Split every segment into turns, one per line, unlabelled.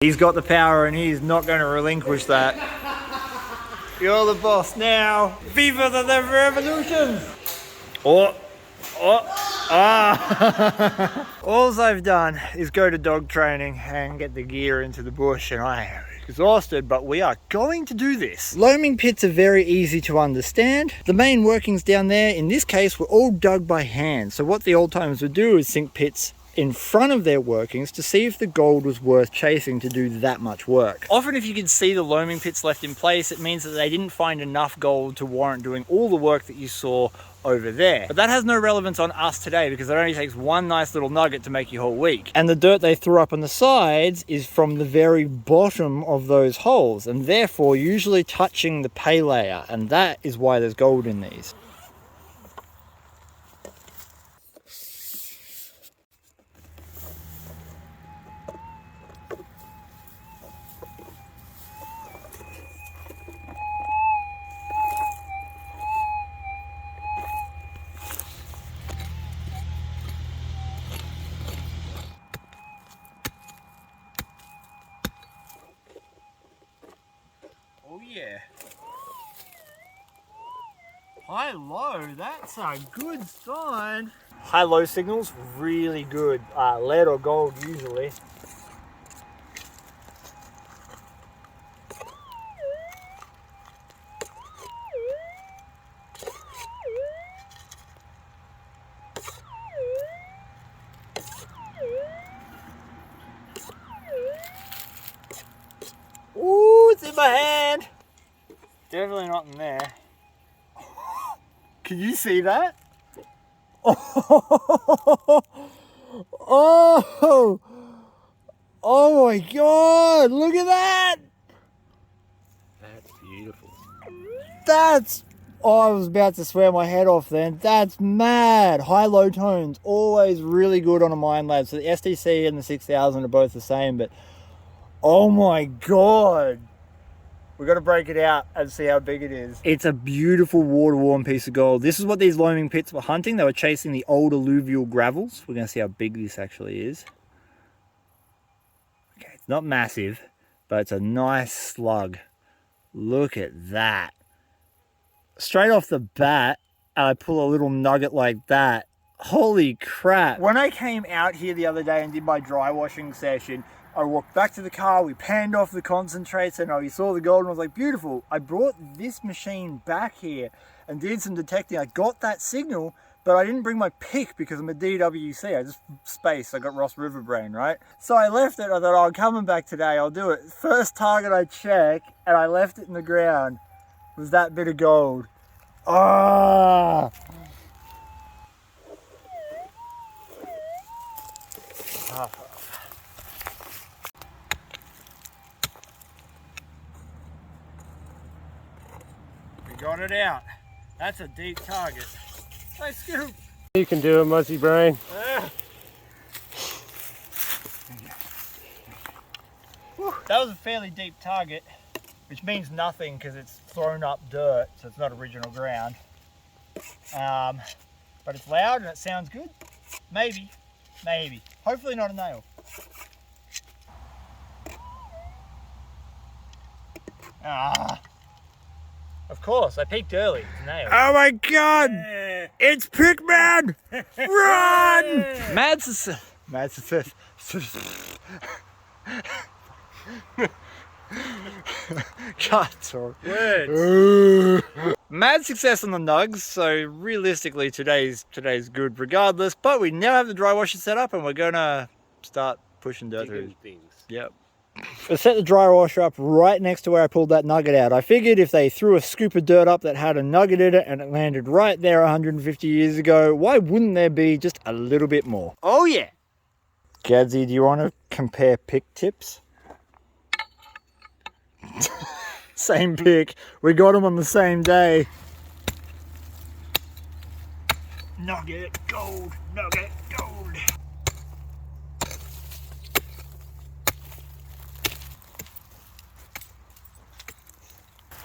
He's got the power and he's not going to relinquish that. You're the boss now. Viva the revolution! Oh, All I've done is go to dog training and get the gear into the bush, and I am exhausted, but we are going to do this. Loaming pits are very easy to understand. The main workings down there, in this case, were all dug by hand. So what the old timers would do is sink pits in front of their workings to see if the gold was worth chasing to do that much work. Often if you can see the loaming pits left in place, it means that they didn't find enough gold to warrant doing all the work that you saw over there. But that has no relevance on us today because it only takes one nice little nugget to make your whole week. And the dirt they threw up on the sides is from the very bottom of those holes, and therefore usually touching the pay layer, and that is why there's gold in these. Oh yeah. High-low, that's a good sign. High-low signals, really good. Lead or gold usually. Ooh, it's in my hand. Definitely not in there. Can you see that? Oh, oh, oh my God, look at that.
That's beautiful.
That's, oh, I was about to swear my head off then. That's mad. High-low tones, always really good on a mine lab. So the STC and the 6000 are both the same, but oh my God. We've got to break it out and see how big it is. It's a beautiful water-worn piece of gold. This is what these loaming pits were hunting. They were chasing the old alluvial gravels. We're going to see how big this actually is. Okay, it's not massive, but it's a nice slug. Look at that. Straight off the bat, I pull a little nugget like that. Holy crap. When I came out here the other day and did my dry washing session, I walked back to the car, we panned off the concentrates, and I saw the gold and I was like, beautiful. I brought this machine back here and did some detecting. I got that signal, but I didn't bring my pick because I'm a DWC. I just spaced. I got Ross River brain, right? So I left it. I thought, oh, I'm coming back today. I'll do it. First target I check, and I left it in the ground, was that bit of gold. Ah! Got it out. That's a deep target. Nice scoop.
You can do it, Muzzy Brain.
That was a fairly deep target, which means nothing because it's thrown up dirt, so it's not original ground. But it's loud and it sounds good. Maybe, maybe. Hopefully not a nail. Ah. Of course, I peeked early. It's a nail. Oh my God! Yeah. It's Pickman! Run! Mad success. God, sorry. Words. Mad success on the nugs. So realistically, today's good regardless. But we now have the dry washer set up, and we're gonna start pushing dirt through things. Yep. I set the dry washer up right next to where I pulled that nugget out. I figured if they threw a scoop of dirt up that had a nugget in it and it landed right there 150 years ago, why wouldn't there be just a little bit more? Oh yeah! Gadsy, do you want to compare pick tips? Same pick. We got them on the same day. Nugget, gold, nugget, gold.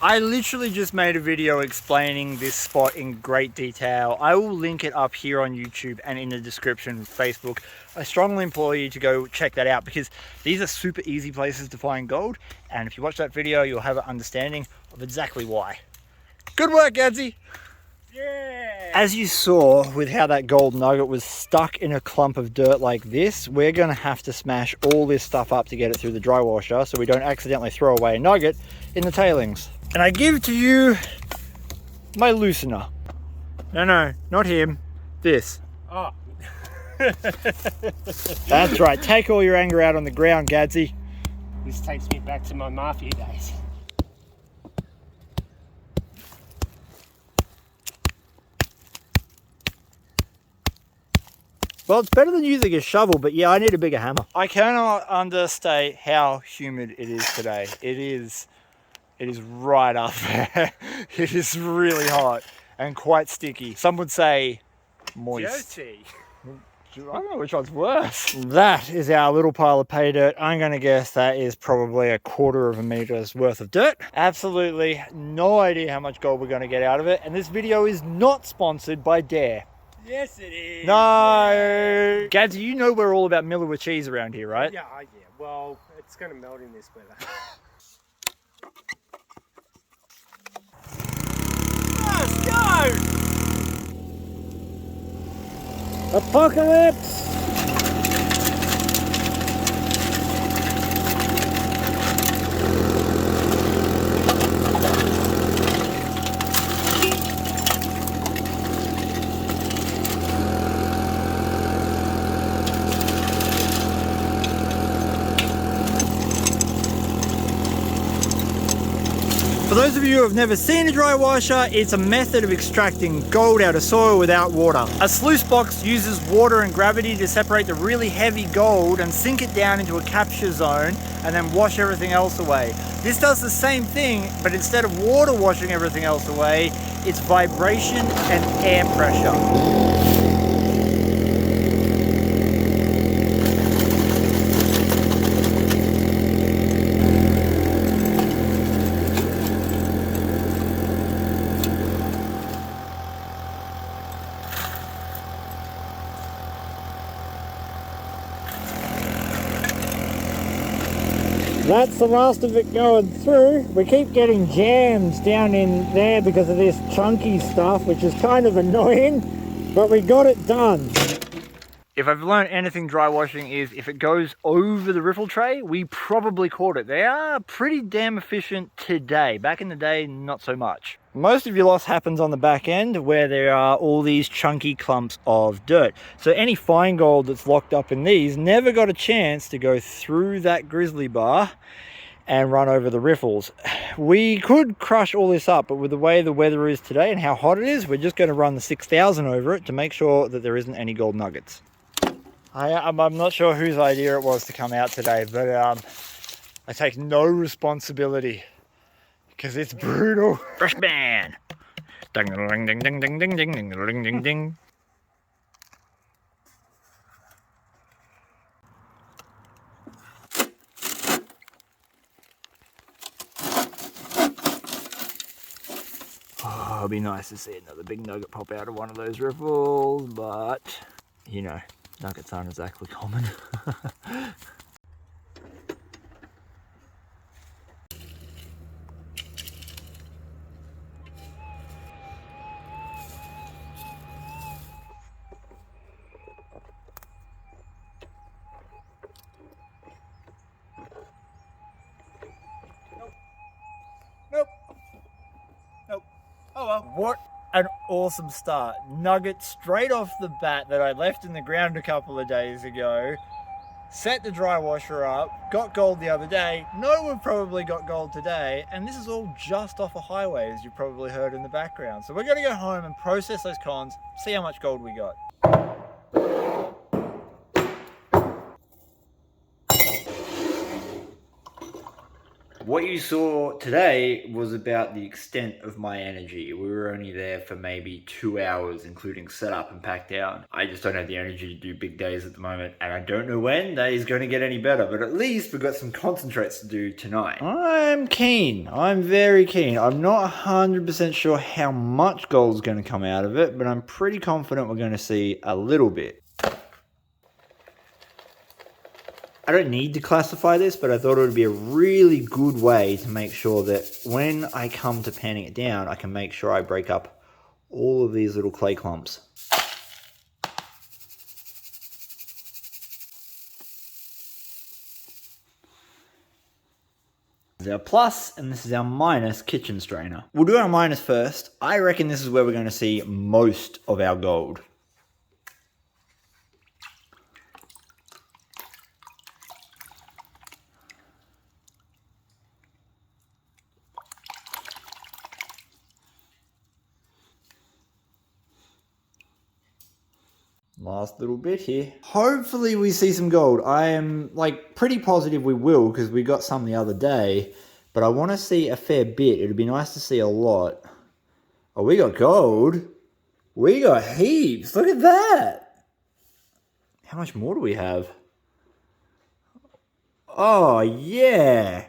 I literally just made a video explaining this spot in great detail. I will link it up here on YouTube and in the description, Facebook. I strongly implore you to go check that out because these are super easy places to find gold. And if you watch that video, you'll have an understanding of exactly why. Good work, Gadsy.
Yeah.
As you saw with how that gold nugget was stuck in a clump of dirt like this, we're going to have to smash all this stuff up to get it through the dry washer so we don't accidentally throw away a nugget in the tailings. And I give to you my loosener. No, not him. This.
Oh.
That's right. Take all your anger out on the ground, Gadsy.
This takes me back to my mafia days.
Well, it's better than using a shovel, but yeah, I need a bigger hammer. I cannot understate how humid it is today. It is right up there. It is really hot and quite sticky. Some would say moist.
Dirty.
I don't know which one's worse. That is our little pile of pay dirt. I'm going to guess that is probably 1/4 of a meter's worth of dirt. Absolutely no idea how much gold we're going to get out of it. And this video is not sponsored by Dare.
Yes, it is.
No. Gadsy, you know we're all about Miller with cheese around here, right?
Yeah. Well, it's going to melt in this weather. Let's go!
Apocalypse! For those of you who have never seen a dry washer, it's a method of extracting gold out of soil without water. A sluice box uses water and gravity to separate the really heavy gold and sink it down into a capture zone and then wash everything else away. This does the same thing, but instead of water washing everything else away, it's vibration and air pressure. That's the last of it going through. We keep getting jams down in there because of this chunky stuff, which is kind of annoying, but we got it done. If I've learned anything dry washing is if it goes over the riffle tray, we probably caught it. They are pretty damn efficient today. Back in the day, not so much. Most of your loss happens on the back end where there are all these chunky clumps of dirt. So any fine gold that's locked up in these never got a chance to go through that grizzly bar and run over the riffles. We could crush all this up, but with the way the weather is today and how hot it is, we're just going to run the 6000 over it to make sure that there isn't any gold nuggets. I'm not sure whose idea it was to come out today, but I take no responsibility because it's brutal. Fresh man. Ding ding ding ding ding ding ding ding ding ding. Oh, it'll be nice to see another big nugget pop out of one of those riffles, but you know, nuggets aren't exactly common. Nope. Oh well. What an awesome start. Nugget straight off the bat that I left in the ground a couple of days ago. Set the dry washer up, got gold the other day. No, we've probably got gold today, and this is all just off a highway, as you probably heard in the background. So we're going to go home and process those cons, see how much gold we got. What you saw today was about the extent of my energy. We were only there for maybe 2 hours, including setup and pack down. I just don't have the energy to do big days at the moment, and I don't know when that is going to get any better, but at least we've got some concentrates to do tonight. I'm keen. I'm very keen. I'm not 100% sure how much gold's going to come out of it, but I'm pretty confident we're going to see a little bit. I don't need to classify this, but I thought it would be a really good way to make sure that when I come to panning it down, I can make sure I break up all of these little clay clumps. This is our plus, and this is our minus kitchen strainer. We'll do our minus first. I reckon this is where we're going to see most of our gold. Last little bit here. Hopefully we see some gold. I am like pretty positive we will because we got some the other day, but I want to see a fair bit. It'd be nice to see a lot. Oh, we got gold. We got heaps. Look at that. How much more do we have? Oh, yeah.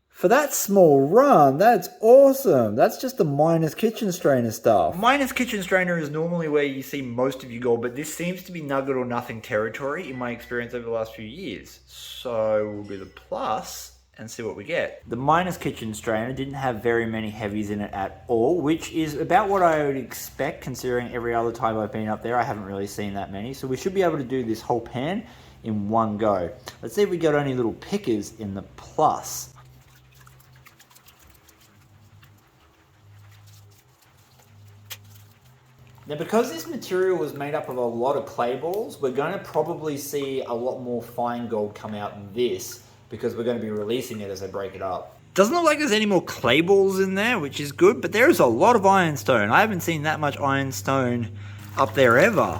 For that small run, that's awesome. That's just the minus kitchen strainer stuff. Minus kitchen strainer is normally where you see most of your gold, but this seems to be nugget or nothing territory in my experience over the last few years. So we'll do the plus and see what we get. The minus kitchen strainer didn't have very many heavies in it at all, which is about what I would expect considering every other time I've been up there, I haven't really seen that many. So we should be able to do this whole pan in one go. Let's see if we got any little pickers in the plus. Now, because this material was made up of a lot of clay balls, we're going to probably see a lot more fine gold come out in this because we're going to be releasing it as I break it up. Doesn't look like there's any more clay balls in there, which is good, but there is a lot of ironstone. I haven't seen that much ironstone up there ever.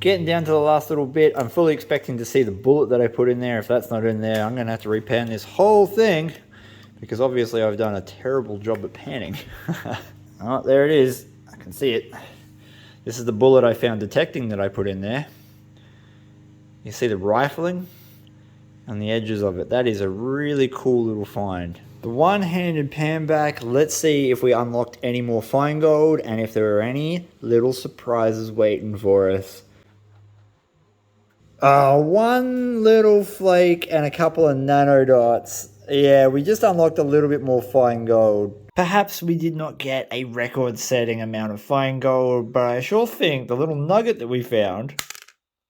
Getting down to the last little bit, I'm fully expecting to see the bullet that I put in there. If that's not in there, I'm going to have to repan this whole thing because obviously I've done a terrible job at panning. Oh, there it is. I can see it. This is the bullet I found detecting that I put in there. You see the rifling and the edges of it. That is a really cool little find. The one-handed pan back, let's see if we unlocked any more fine gold and if there are any little surprises waiting for us. One little flake and a couple of nano dots. Yeah, we just unlocked a little bit more fine gold. Perhaps we did not get a record-setting amount of fine gold, but I sure think the little nugget that we found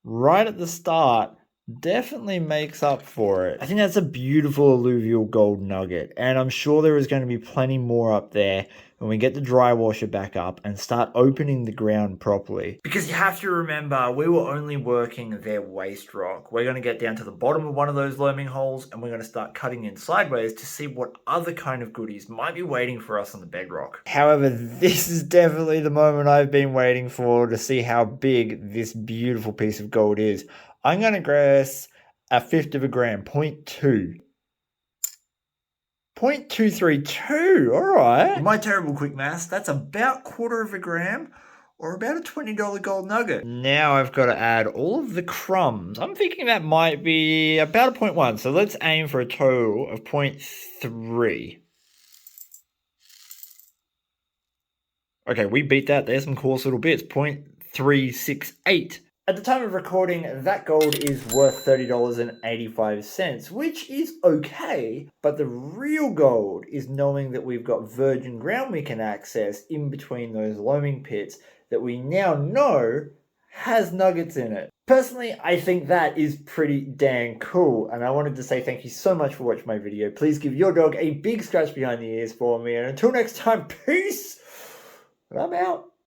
right at the start definitely makes up for it. I think that's a beautiful alluvial gold nugget, and I'm sure there is going to be plenty more up there when we get the dry washer back up and start opening the ground properly. Because you have to remember, we were only working their waste rock. We're going to get down to the bottom of one of those loaming holes and we're going to start cutting in sideways to see what other kind of goodies might be waiting for us on the bedrock. However, this is definitely the moment I've been waiting for to see how big this beautiful piece of gold is. I'm going to guess 1/5 of a gram, 0.2. 0.232, alright. My terrible quick maths, that's about 1/4 of a gram or about a $20 gold nugget. Now I've got to add all of the crumbs. I'm thinking that might be about a 0.1, so let's aim for a total of 0.3. Okay, we beat that. There's some coarse little bits. 0.368. At the time of recording, that gold is worth $30.85, which is okay, but the real gold is knowing that we've got virgin ground we can access in between those loaming pits that we now know has nuggets in it. Personally, I think that is pretty dang cool, and I wanted to say thank you so much for watching my video. Please give your dog a big scratch behind the ears for me, and until next time, peace! I'm out.